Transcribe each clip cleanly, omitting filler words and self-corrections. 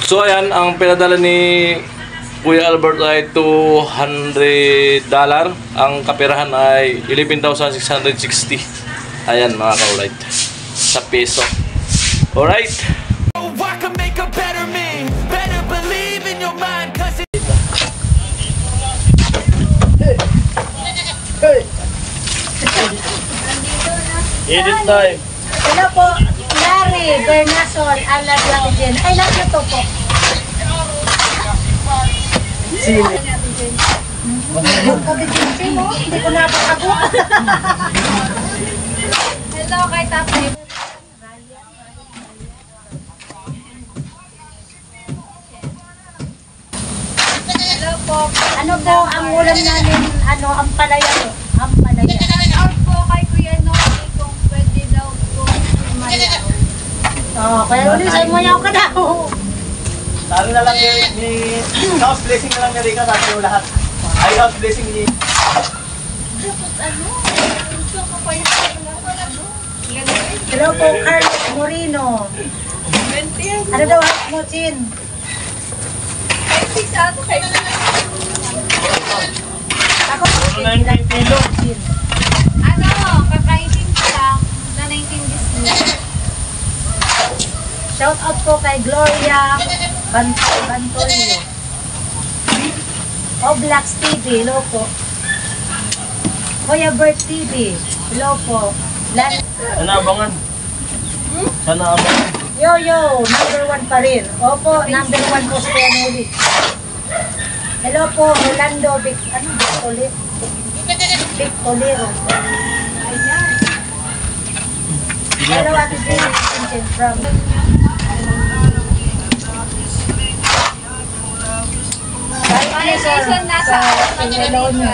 So ayan, ang pinadala ni Kuya Albert ay $200. Ang kapirahan ay 11,660. Ayan mga ka-alright. Sa peso. Alright. Edit time. Hello po, Larry Bernason, I love you din. I love you to po. Sino? Kabidinsin mo, hindi ko napakago. Hello kay Tatay. Hello po. Ano po ang ulam namin, ang palaya po. Ang palaya. Out po kay Kuya Noe kung pwede daw po sumayaw. Kaya ulit, sa'yo mayaw ka daw. Sabi na lang ni house blessing na lang ni Rika, sabi mo lahat. Ay, house blessing ni... Hello po, Carlos Moreno. Ano daw hap mo, Chin? Ako po, 19 kilo. Chin. Ano, kakainin ko lang na 19 Disney. Shout out po kay Gloria Bantolio. Oblax TV, hello po. Kuya Bert TV, hello po. Sana abangan. Sana abangan. Yo, number 1 pa rin. Opo, number 1 po sa Pianoli. Hello po, Orlando Victolero. Hello, Ate Vincent from... Jason, nasa Hello niyo.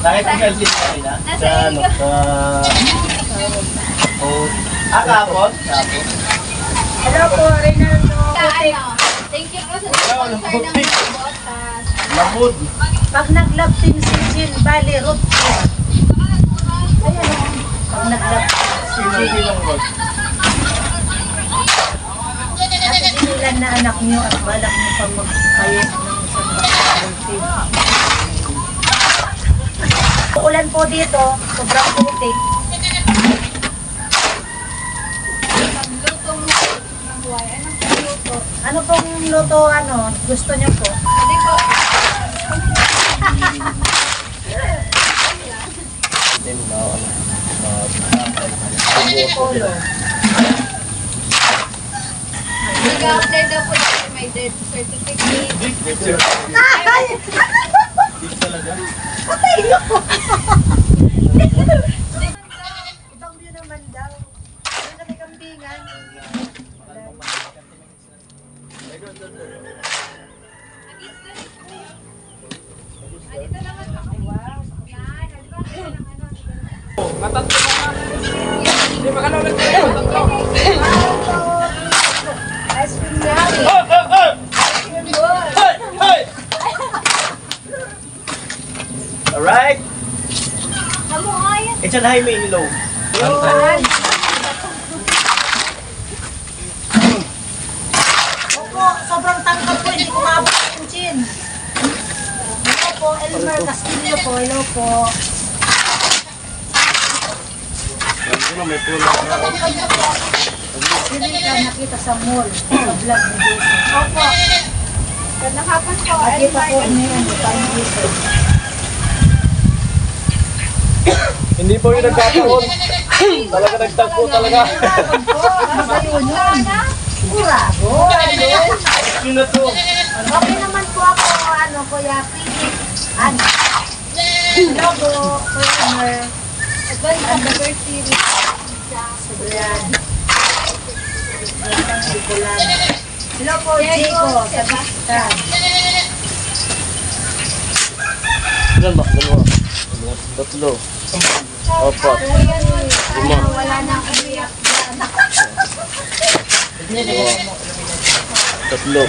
Bakit ang selfie sa kanina? Nasa Sa ano? Sa... Kapon? Hello po, Reynaldo. Thank you po sa sponsor ng mga botas. Lamud. Pag nag-love team si Jin, bali, root team. Ayan o. Pag nag-love si Jin. Sinong God? At sinilan na anak niyo at balak niyo pang magkayo ng isang basketball team. Ulan po dito, sobrang putik. Pagluto mo ng buhay. Anong pagluto? Ano pong luto, gusto niyo po? Hindi po. Polo. Nag-apply daw po dahil may death certificate. Ay! Talaga? Ibang view naman daw. Ano na may kambingan? Dito naman ako. Wow. Yan. Matatlo ka na. Hindi ba ka na ulit kayo? Matatlo. Ice cream yummy. Hey! Alright. Namuhay. It's an highway ni Low. Yun. Opo, sobrang tangkap po. Hindi ko maabot yung chin. Hello po, Elmer Castillo po. Hello po. May pulang na. Hindi ka nakita sa mall. Sa vlog ni Jason. Opo. Gandang hapon po. Nakita po niyo yung time Jason. Hindi po yung nagkakaroon. Talaga nagtagpo talaga. Sigurado. Yun na to. Okay naman po ako, Kuya Pidi. Logo, Kuya Advance anniversary. Sobrang. Hello po, Jaco, sa Bastard. Ilan ba? Dalawa. Tatlo. Apat. Lima. Wala na akong umiyak. Tatlo.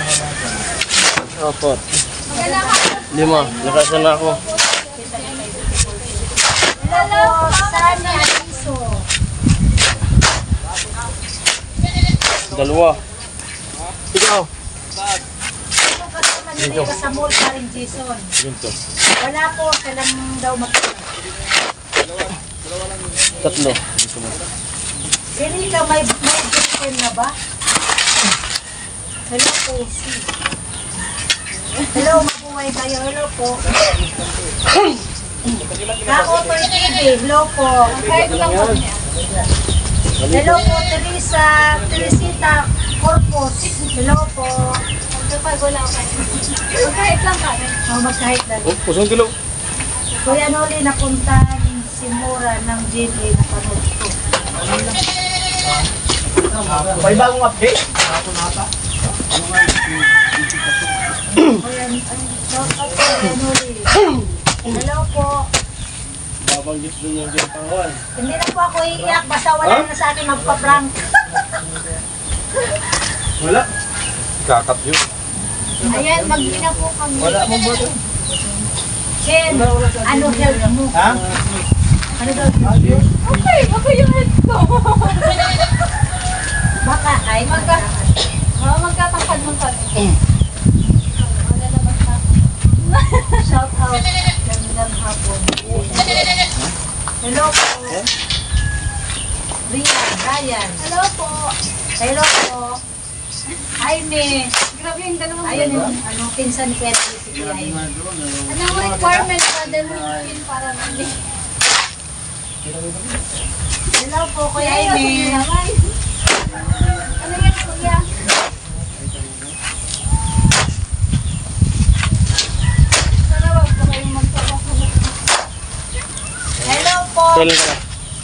Apat. 5. Nakasan na ako. Hello po, Sani Aliso. 2. Ikaw. Ito kasama ni Rika sa mall pa rin, Jason. Yun to. Wala po, kailang daw magkita. Tatlo. Si Rika, may girlfriend na ba? Hello po, si. Hello, mabuhay kayo. Hello po. Ka-Otoy TV. Hello po. Kahit lang po niya. Hello po, Teresita Corpus. Hello po. Kapag wala ko. Kahit lang kami. Magkahit lang. Oh, pusong kilo. Kuya Noli, napuntahan si Mura ng GMA na panood ko. May bagong update? Kuya, shout out po, Kuya Noli. Hello po. Babanggit doon yung gintangon. Hindi na po ako iiyak, basta wala na sa akin magpa-prank. Wala. Kakat yun. Ayan, mag-ina po kami. Wala mong boto. Ken, ano help mo? Ha? Ano daw help mo? Okay, ako yung head ko. Baka kahit Magkatangkad mong kami. Wala na basta. shout out gandang hapon. Hello po. Brian. Hello po. Hello po. Jaime. Grabe yung dalawang Ayun yung pinsan ni Kuya si Kuya Jaime. Anong requirement ba din mo para mali? Hello po Kuya Ay, Jaime. ano yan, kuya? Sana wag po kayong magpapakalit. Hello po. Kailan ka na?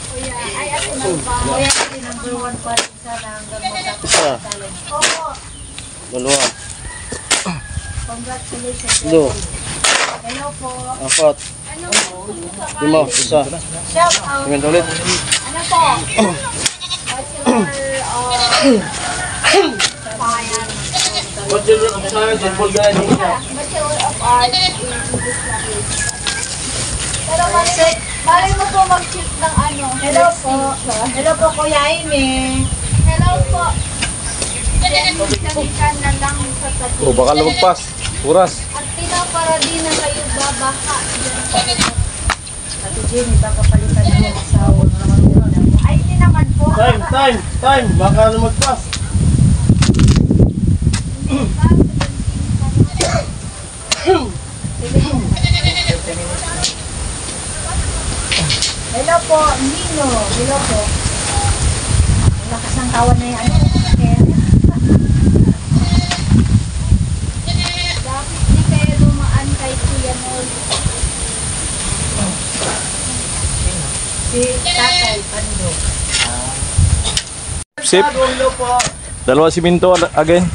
Kuya, ay ako na ba? Kuya si number 1 pa rin sana hanggang magkatapos Isa. ng challenge. Opo. Dalawa. Congratulations. Tatlo. Hello po. Apat. Ano po? 5. Isa. Shout out. Tingnan ulit. Ano po? Bachelor Science. Bachelor of Science in Bulgaria. Bachelor of Arts in English Language. Pero malay mo po mag-check ng ano. Hello po. Hello po Kuya Jaime. Hello po. Salikan na lang sa tabi. Oh, baka lumagpas. Oras. At para di na kayo babaha. Ate Jenny, baka palitan mo ang asawa. Ay, hindi naman po. Time. Baka lumagpas. Hello po, Nino. Hello po. Ang lakas ng tawa na yan. Bakit di kayo dumaan kay Kuya Nol? Si Tatay Pando. Sip. Hello po. Dalawa siminto again.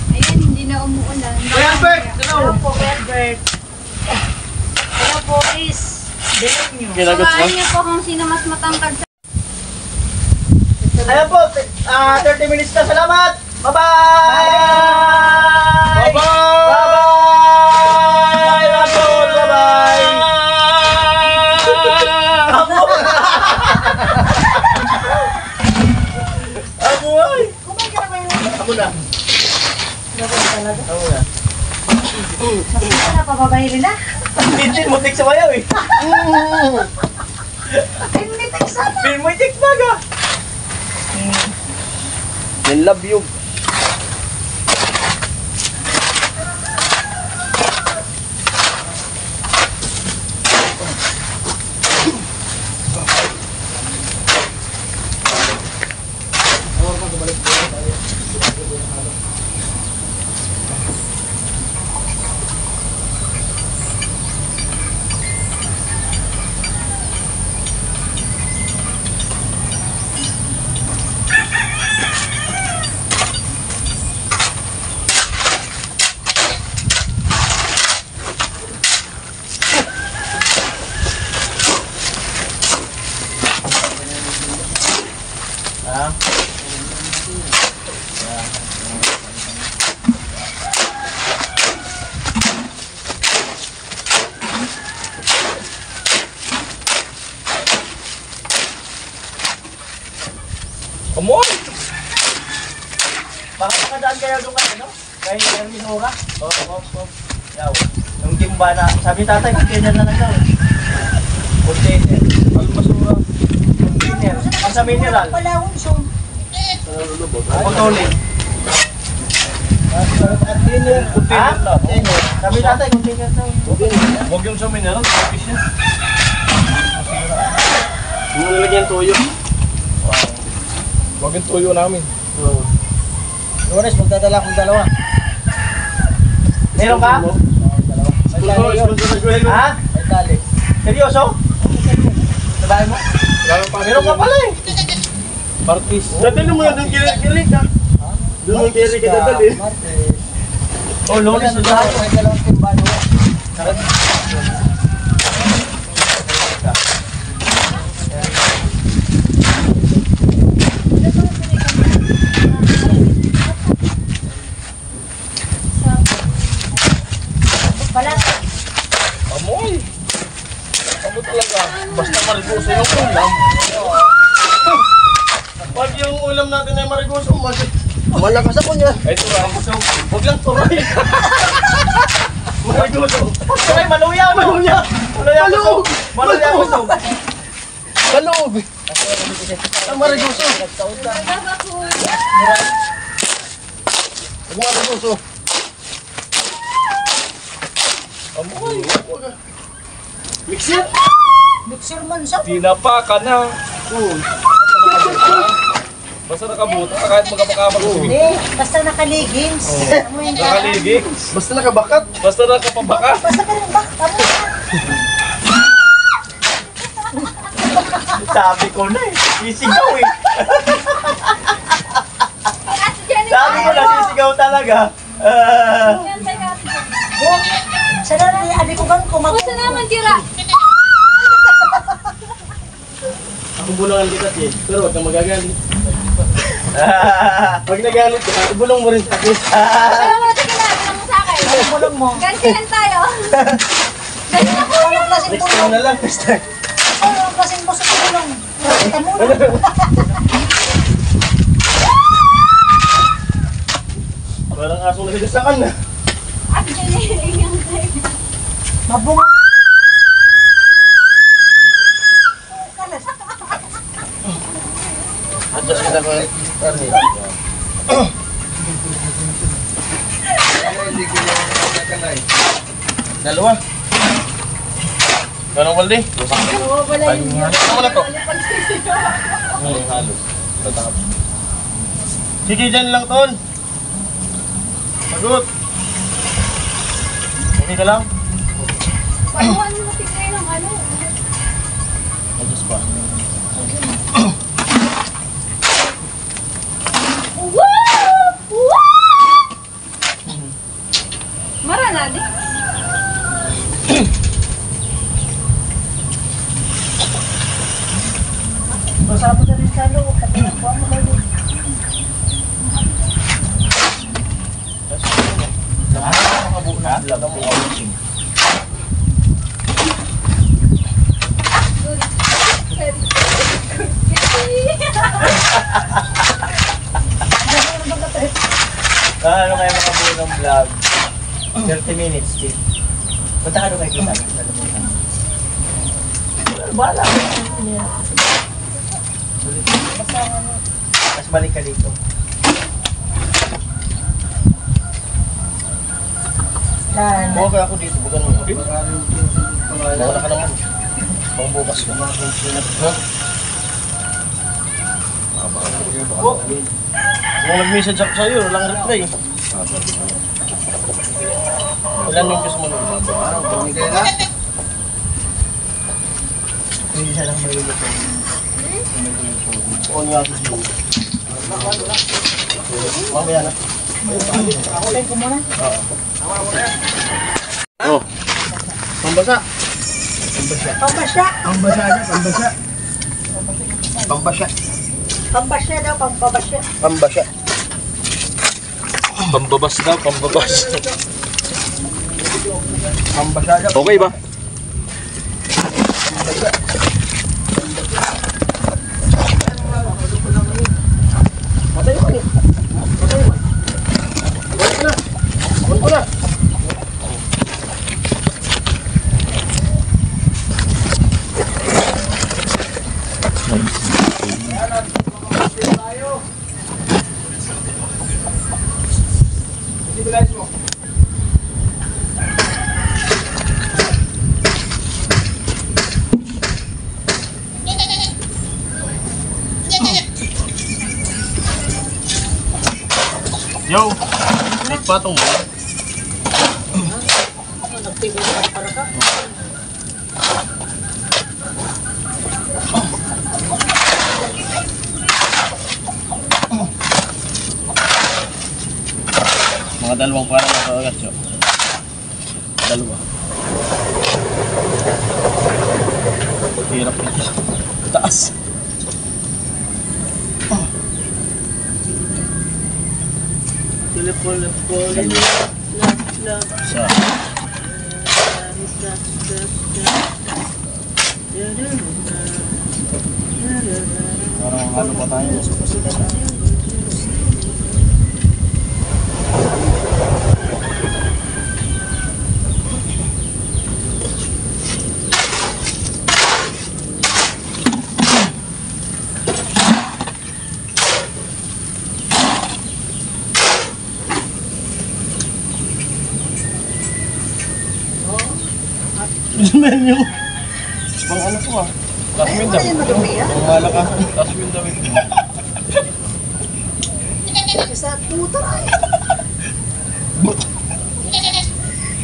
Ayan, hindi na umuulan. Kuya Albert, Hello po, Albert. Hello po, Chris. Dilim nyo. Kinagot Samahan niyo po kung sino mas matangkad sa... Ayan po, 30 minutes na. Salamat! Bye-bye! Bye-bye! Bye-bye! Bye-bye! Amo! Amo ay! Amo na. Grabe talaga. Amo na. Nakita na, pababahirin na. Hindi mo tik sa mayaw eh. Hindi tagsama. Hindi mo tik baga. I love you. Baka makadaan kayo doon kayo, no? Kaya yung minura. Oo. Yaw. Yung timba na, sabi ni tatay, container na lang daw. Container. Almasura. Container. Ang sa mineral. Palawon, so. Controlling. Container lang. Sabi ni tatay, container daw. Huwag yung sa mineral, tapis yan. Yung nalagyan toyo. Huwag yung toyo namin. Lunes, magdadala akong dalawa. Meron ka? Ha? Seryoso? Sabahin mo? Meron ka pala eh. Partis. Dadali mo na doon kilik ha? Doon yung kilik ka dadali. Oh, lunes na tayo. May dalawang timba doon. Balat. Amoy. Amo talaga. Basta marigoso yung ulam. Pag yung ulam natin ay marigoso, malakas ako niya. Ito lang. Huwag lang turay. Marigoso. Turay, maluya. Maluya. Maluya gusto. Kaloob. Ang marigoso. Ang marigoso. Amoy. Mixer. Mixer man siya. Tinapa ka na. Basta nakabuta ka kahit magkapakabak sa Hindi, basta nakaligings. Amoy yung nakaligig. Basta nakabakat. Basta nakapabaka. Basta ka rin ba? Tama na. Sabi ko na eh. Sisigaw eh. Sabi ko na sisigaw talaga. Sa dami, adikugan ko Gusto naman tira. Ako bulungan kita eh. Pero huwag kang magagalit. Pag nagalit ka, ibulong mo rin sa akin. Alam mo, sige na. Alam mo sa akin. Bulong mo. Ganti lang tayo. Ganti na po. Anong klaseng Next bulong? time na lang. Next time. Anong klaseng bulong sa bulong? Kita mo. Parang asong nagagasakan na. Actually, yung tayo. Mabunga. Kalas. Adjust kita ko eh. Dalawa. Ganong balde? Wala yun. Ano na to? Halos. Sige, dyan lang, Ton. Sagot. Okay ka lang? Panuhan mo tingnan ng ano. Adjust pa. Mara na di. Masama na rin sa loob. Katinukuha mo kayo. Ano kayo makabuo ng vlog? 30 minutes, Chief. Punta ka doon kay Kita. Bala. Tapos balik ka dito. Buka ka ako dito. Bukan mo. Wala ka naman. Pangbukas ko. Ha? Kung nag-message ako sa'yo, walang reply. Ilan yung gusto mo nung? Hindi siya lang maluluto. Oo nga gusto mo. Mamaya na. Ako ko muna. Oo. Pambasa. Pambasya. Pambasa niya, pambasa. Pambasa. Pambasya daw, pambabasya. Pambasa. Pambabas daw, pambabas. Pambasa niya. Okay ba? Matay mo. Matay mo. bilis mo. Yo! Nagpatong mo. Mga dalawang parang nakakagat siya. Dalawa. Hirap nito. Taas. Isa. Parang halo pa tayo. Menu. Bang ano ko ah. Tasmin daw. Ang malakas. Tasmin daw. Sa puto ay.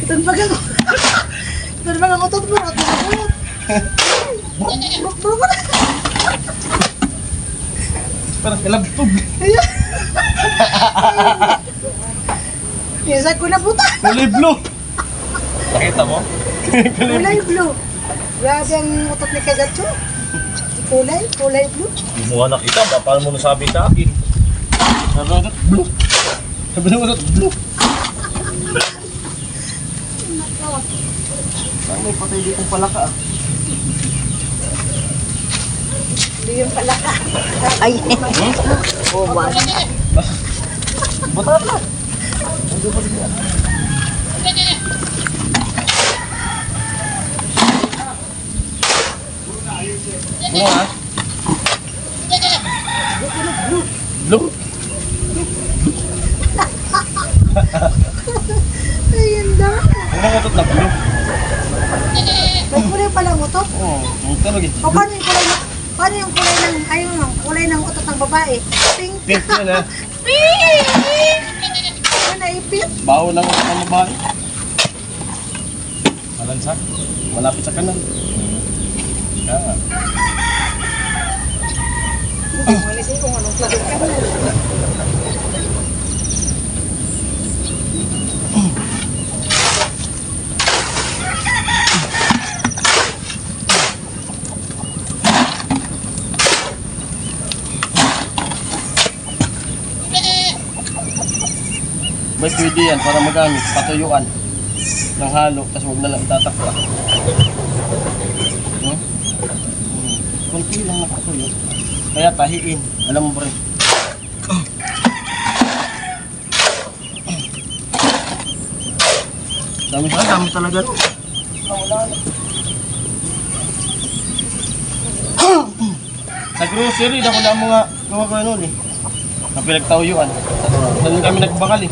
Ito na bagang. Ito na bagang utot mo. Bro. Parang kalabtog. Isa ko na buta. Kulay blue. Nakita mo? Kulay blue. Grabe ang utot ni Kagatso. Kulay blue. Hindi mo nga nakita ba? Paano mo nasabi sa akin? Sabi na utot, blue. Sabi na utot, blue. Saan may patay dito pala ka ah? Hindi yung pala ka. Ay. Oh, wow. Bata ka. Ano ba siya? Ano ha? Blue. Ayun daw. Ano ang utot na blue? May kulay pala ang utot. Oo, ang talaga. O paano yung kulay ng, ayun ang kulay ng utot ng babae? Pink. Pink yun ha. Pink! Ano naipit? Baho lang utot ng babae. Malansak? Malapit sa kanan. Kaya nga. Malis eh kung anong klase ka na. May pwede yan para magamit, patuyuan ng halo, tapos huwag na lang itatakwa. Kunti lang nakatuyo. Kaya tahiin, alam mo ba rin. Dami talaga. Sa grocery, dako na mga gawa ko ano eh. Na pinagtauyuan. Doon kami nagbakal eh.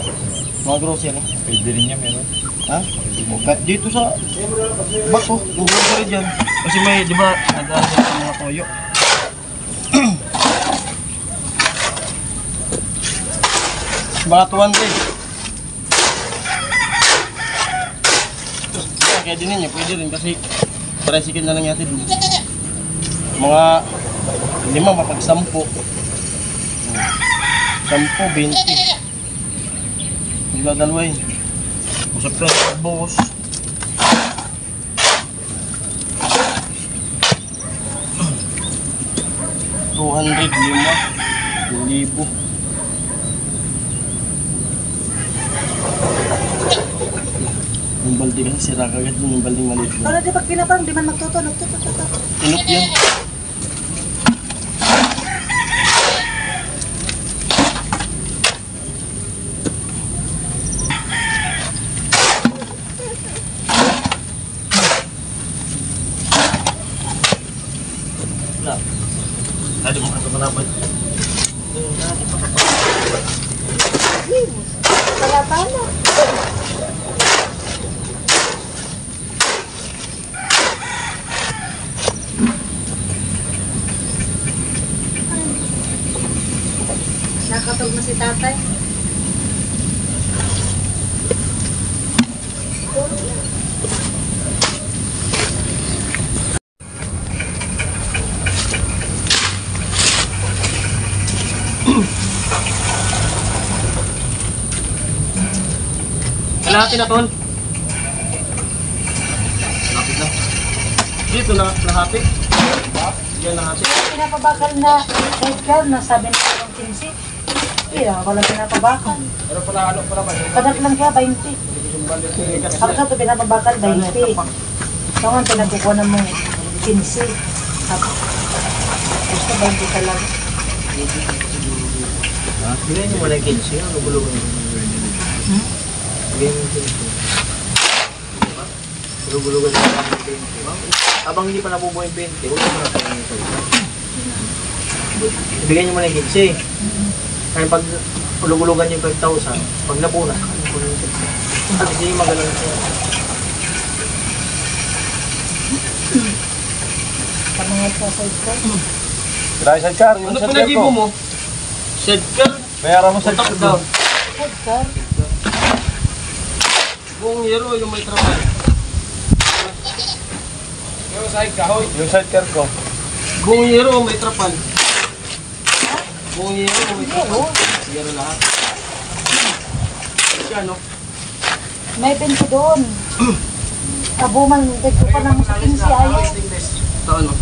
Mga grocery. Pwede rin niya meron. Ha? Kahit dito sa bako, yung grocery dyan. Kasi may, di ba, nagdaan sa mga toyo. Mga 200. Kaya din ninyo, pwede rin kasi tricycle na lang yata din. Mga 5 mapag 10. 10, 20. Hindi dalawa yun. Usap ka sa boss. $200, 5,000. Yung balde kasi sira kagad dun, yung baldeng maliit lang. Wala di pag pinapang, di man magtutunog. Inok yan. Wala. Hindi mo katapalapan. Wala pa na. tatay. Kalahati na tol. Lapit na. Dito na lahati. Yan lahati. Pinapabakal na sidecar na sabi na ng 15. Iya, wala pinapabakal. Pero pala ano pala ba? Kadat lang siya, 20. Ako sa ito pinapabakal, 20. So nga, pinagkukuha na mo 15. Gusto 20 talaga. Bigyan nyo muna yung 15. Ano gulungan nyo? Bigyan nyo yung 15. Gulungan nyo yung 20. Habang hindi pa nabubuhay yung 20, huwag nyo muna tayo yung 20. Bigyan nyo muna yung 15. Kaya pag ulugulugan yung 5,000, pag napunas, ano po na yung 15. Kasi yung magalang siya. Sa mga sa sidecar. Dahil sidecar, yung Ano sidecar pinagibo ko. mo? Sidecar? Bayaran mo sidecar daw. Sidecar. Buong hero yung may trabaho. Yung sidecar ko. Buong hero may trapal. Buong hero may trapal. Hero lahat. Ano? May 20 doon. Abuman, dito pa lang sa 15 ayaw. Ito ano?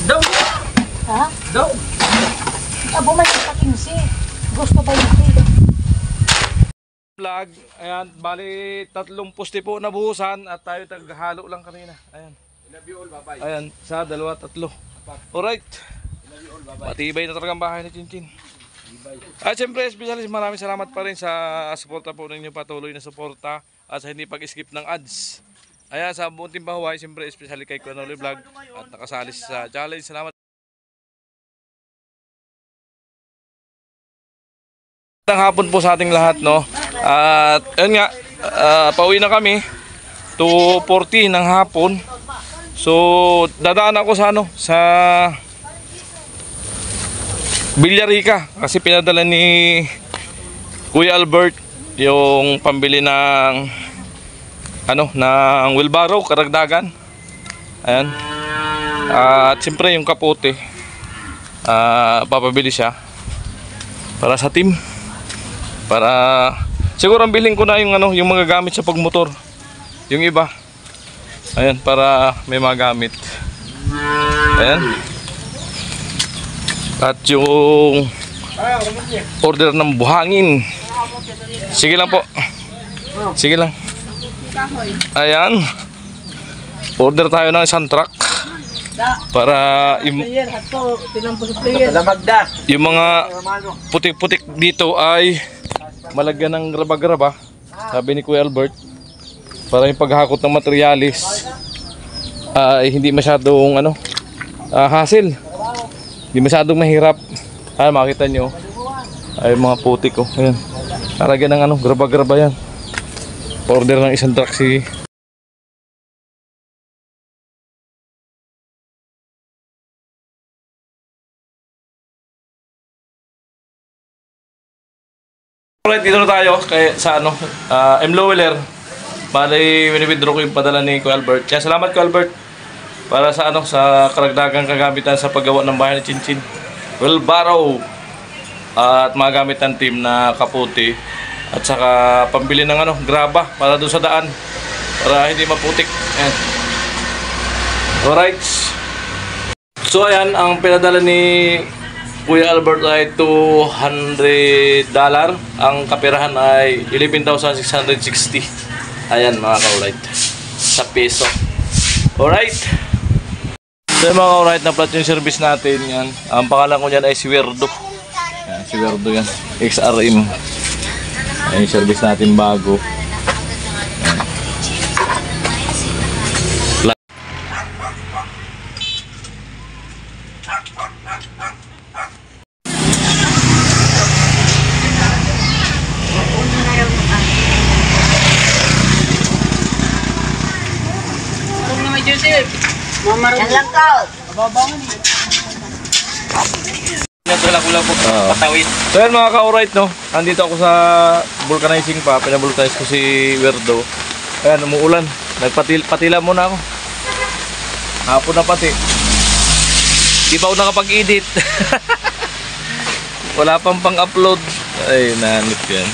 Daw! Ha? Daw! Abuman sa 15. Gusto 20. Vlog, ayan, bali 3 poste po nabuhusan at tayo taghalo lang kanina. Ayan. Ayan, sa 2, 3. Alright. Matibay na talagang bahay ni Chinchin. At siyempre, especially maraming salamat pa rin sa suporta po ninyo, patuloy na suporta at sa hindi pag-skip ng ads. Ayan, sa buong team Bahuay, siyempre, especially kay Kuanoli Vlog at nakasali sa challenge. Salamat. Ang hapon po sa ating lahat, no? At yun nga, pauwi na kami 2:40 ng hapon. So dadaan ako sa ano, sa Villarica kasi pinadala ni Kuya Albert yung pambili ng ano, ng wheelbarrow, karagdagan. Ayan. At siyempre yung kapote, papabili siya para sa team. Para siguro ang bilhin ko na yung ano, yung mga gamit sa pagmotor. Yung iba. Ayan, para may magamit. Ayan. At yung order ng buhangin. Sige lang po. Sige lang. Ayan. Order tayo ng isang truck. Para yung mga putik-putik dito ay malagyan ng graba-graba, sabi ni Kuya Albert, para yung paghakot ng materialis ay hindi masyadong ano, hassle, hindi masyadong mahirap. Makita nyo ay mga putik ko. Ayan, lagyan ng ano, graba-graba yan. Order ng isang truck si Alright, dito na tayo kay, sa ano, M. Loweller. Bali, winibidro ko yung padala ni Kuya Albert. Kaya salamat Kuya Albert para sa ano, sa karagdagang kagamitan sa paggawa ng bahay ni Chinchin. Wheelbarrow at mga gamit ng team na kaputi at saka pambili ng ano, graba para doon sa daan para hindi maputik. Ayan. Alright. So ayan, ang pinadala ni Kuya Albert ay $200. Ang kapirahan ay 11,660. Ayan mga ka-alright. Sa peso. Alright. So mga ka-alright, na-plot yung service natin. Yan. Ang pangalan ko dyan ay Siwerdo. Yan, Siwerdo yan. XRM. Yan yung service natin bago. kulang po. Oo. Patawid. So yan mga ka-alright, no? Nandito ako sa vulcanizing pa. Pinavulcanize ko si Weirdo. Ayan, umuulan. Patila muna ako. Hapon na pati. Di pa ako nakapag-edit. Wala pang pang-upload. Ay, nanip yan.